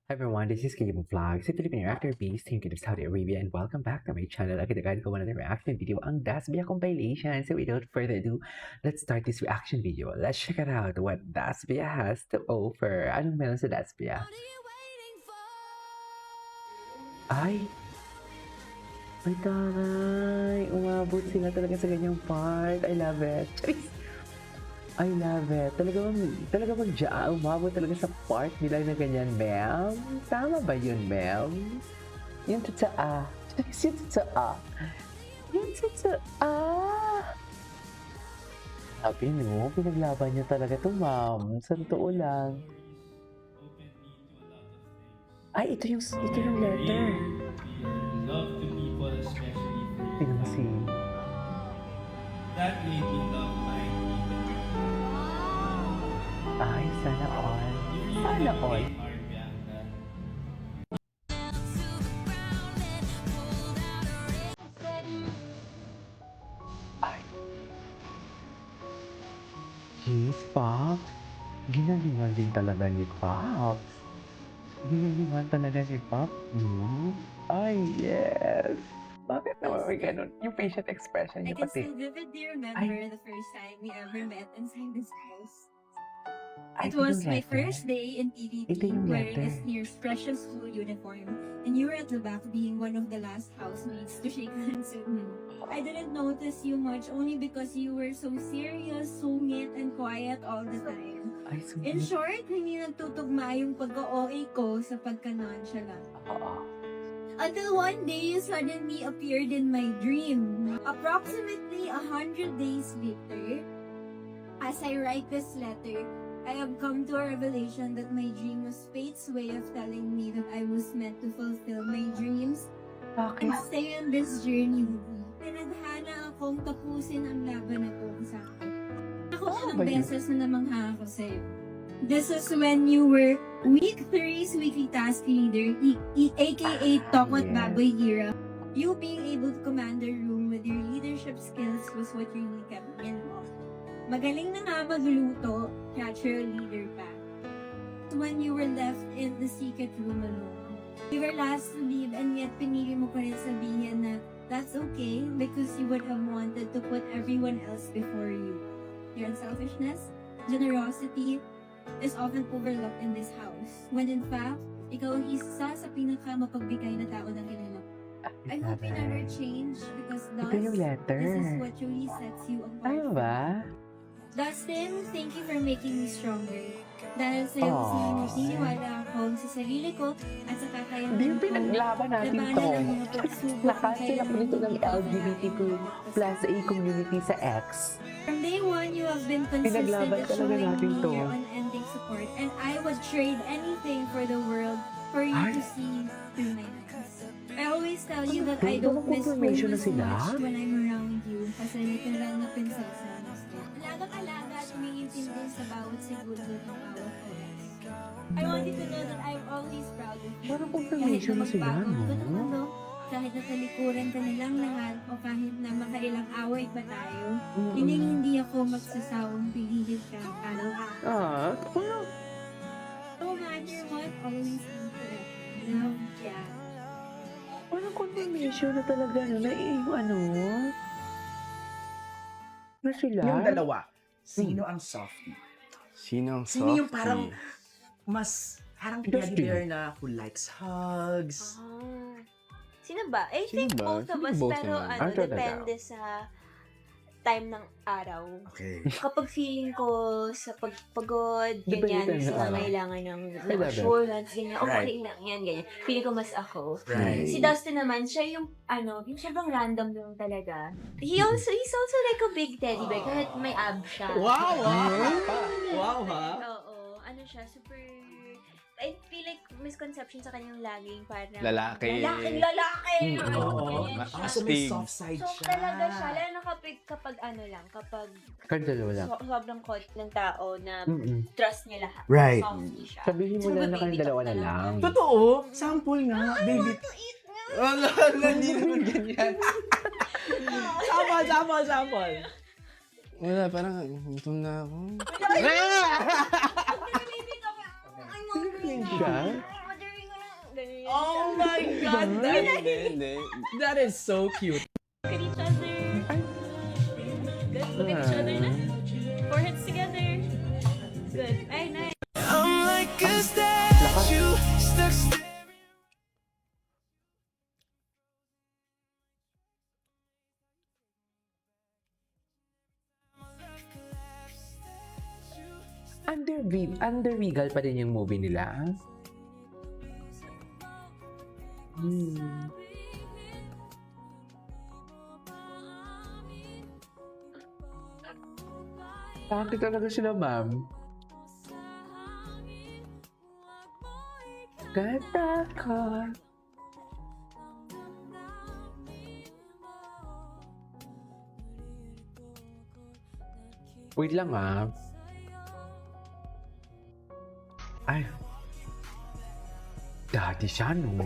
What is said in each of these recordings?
Hi everyone, this is Caleb Vlogs, a Filipino actor based in Kingdom, Saudi Arabia, and welcome back to my channel. Agad-agad ko another reaction video ang Dasbia compilation. So without further ado, let's start this reaction video. Let's check it out what Dasbia has to offer. Anong meron sa Dasbia? Ay! Ay taray! Umabot sila talaga sa ganyang part. I love it. Charis! I love it. Talaga umabot talaga sa part nila na ganyan, ma'am. Tama ba yun, ma'am? Yung totoo. Yung totoo. Yung totoo. Sabi no, pinaglaban niya talaga to, ma'am. Sa totoo lang. Ay, ito yung letter. Love to people, especially for Tingnan mo si... that made me love my Ay, sana all. Sana all. Ay. Yes, Pop. Ginalingan din talaga ni Pop. Ginalingan talaga si Pop. Ay, yes. Bakit naman may ganun? Yung facial expression I niya can pati. still vividly remember the first time we ever met inside this house. Ay, It was yung my letter. first day in Ito PVP yung wearing a letter. Sneers precious school uniform, and you were at the back being one of the last housemates to shake hands with me. I didn't notice you much only because you were so serious, sungit, and quiet all the time. Ay, In sweet. short, hindi nagtutugma yung pagka-OA ko sa pagka-nonchalant. Oo. Until one day, you suddenly appeared in my dream. Approximately 100 days later, as I write this letter, I have come to a revelation that my dream was fate's way of telling me that I was meant to fulfill my dreams and Bakit? stay on this journey with me. Pinadhana akong tapusin ang laban na to sa akin. Ako ba ilang yun? beses na namangha ako sa'yo. This is when you were Week 3's weekly task leader, aka Talk with yes. Baboy Gira. You being able to command the room with your leadership skills was what really kept me in love. Magaling na nga magluto, catch your leader pa. When you were left in the secret room alone. You were last to leave and yet pinili mo pa rin sabihin na that's okay because you would have wanted to put everyone else before you. Your unselfishness, generosity, is often overlooked in this house. When in fact, ikaw ang isa sa pinaka-mapagbigay na tao ng kilala. I hope you never change because Ito yung letter. this is what truly sets you apart. Tama ba? Dustin, thank you for making me stronger. Dahil sa'yo, sininiwala ako sa sarili ko at sa kakayahan Hindi yung ko. pinaglaban natin to. Labanan ang mga pagsubok Nakasil ako nito ng LGBTQ plus A community sa X. From day one, you have been consistent Pinaglaban at talaga showing natin me to. your unending support. And I would trade anything for the world for you Ay. to see through my eyes. I always tell you that Ano I to? don't miss home Confirmation na as sila? much when I'm around you. Kasi literal na prinsesa. Alaga-alaga at umiintindi sa bawat segundo ng bawat oras. I want you to know that I'm always proud of you. Parang confirmation na sila, magbago no? ang mundo, kahit na talikuran ka nilang lahat o kahit na makailang away pa tayo, hindi ako magsasawang piliin ka araw-araw. Ah, well, No matter what, always be forever. Love, yeah. parang confirmation na talaga na yung ano? Na sila? Yung dalawa, sino ang softie? Sino ang Sino yung softie? parang mas parang Dustin. teddy bear na who likes hugs? Ah. Sino ba? I Sino think ba? both of Sino us, both pero naman? ano, Talaga. depende sa time ng araw. Okay. Kapag feeling ko sa pagpagod, Depende ganyan, ng gusto na araw. kailangan ng Ay, dapat. assurance, ganyan, okay Right. lang yan, ganyan. Feeling ko mas ako. Right. Si Dustin naman, siya yung, yung sobrang random lang talaga. He's also like a big teddy bear, kahit may ab siya. Wow, wow, ha? Oo, ano siya, super, I feel like misconception sa kanyang laging parang Lalaki. lalaki. Oo. Ganyan siya. Kaso may Astig. soft side So, siya. talaga siya. Lalo na kapag ano lang, kapag Kardalo lang. sobrang kot ng tao na Mm-mm. trust niya lahat. Right. Softly siya. Sabihin mo So, na baby, na kayong dalawa na talk lang. Totoo? Sample nga, baby. Wala, hindi naman ganyan. Sample. Wala, parang gutom na ako. Baby, talk. I'm hungry Ganyan na. siya? Ordering Oh my God! Hindi. That is so cute. Look at each other. Good. Look at each other na. Foreheads together. Good. Ay, nice. Under Regal pa din yung movie nila. Bakit talaga sila, ma'am? Ganda ka. Wait lang, ah. Ay. Dati siya, no?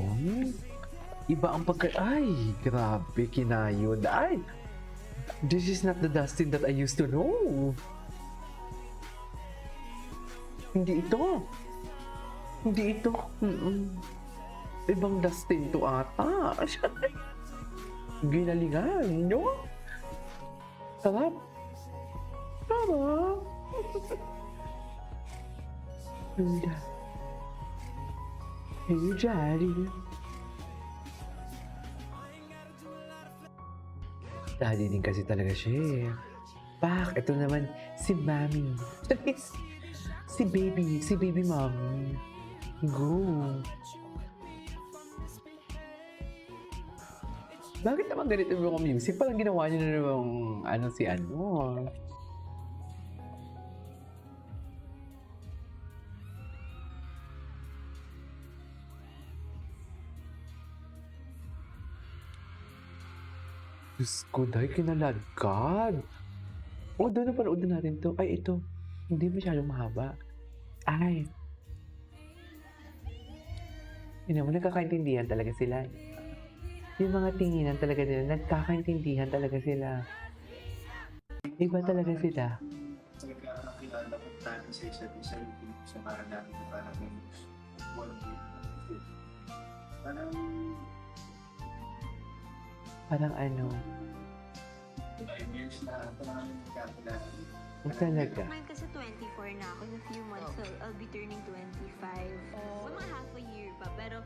Iba ang Ay, grabe, kinayod. Ay! This is not the Dustin that I used to know. Hindi ito. Hindi ito. Ibang Dustin to ata. Ginalingan, no? Sarap. Sarap. Ganda. Hey, Daddy. Daddy din kasi talaga siya eh. Pak, ito naman si Mami. Si baby mommy. Go. Bakit naman ganito yung music? Parang ginawa niyo na naman si ano. Diyos ko, dahil kinalagkad. Doon na panood na natin to. Ay, ito. Hindi masyadong mahaba. Ay. Yun naman, nagkakaintindihan talaga sila. Yung mga tinginan talaga nila, nagkakaintindihan talaga sila. Iba talaga sila. Talaga nakilala ko tayo sa isa't isa yung sa para namin na parang may one week. Parang ano. 5 years na parang nagkakilala. Talaga. Mine kasi 24 na ako. In a few months, so I'll be turning 25. Mga half a year pa. Pero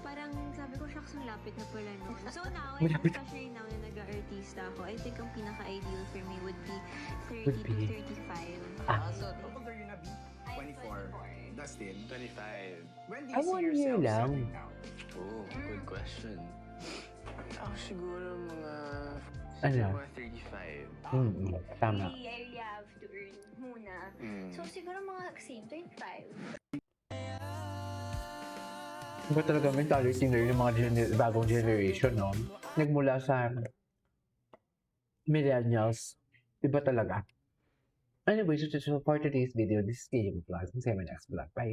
parang sabi ko, shucks, ang lapit na pala no. So now, Malapit. especially now na nag-artista ako, I think ang pinaka-ideal for me would be 30 Would be. to 35. So, how old are you na, B? I'm 24. Dustin? 25. When do I you see want you yourself lang. settling down? Oh, good question. Ako siguro mga... Ano? Mga 35. Tama. I really have to earn muna. So siguro mga same 25. Iba talaga mentality ngayon yung mga bagong generation, no? Nagmula sa millennials. Iba talaga. Anyway, so for today's video, this is Guillermo Vlogs and 7X Vlog. Bye!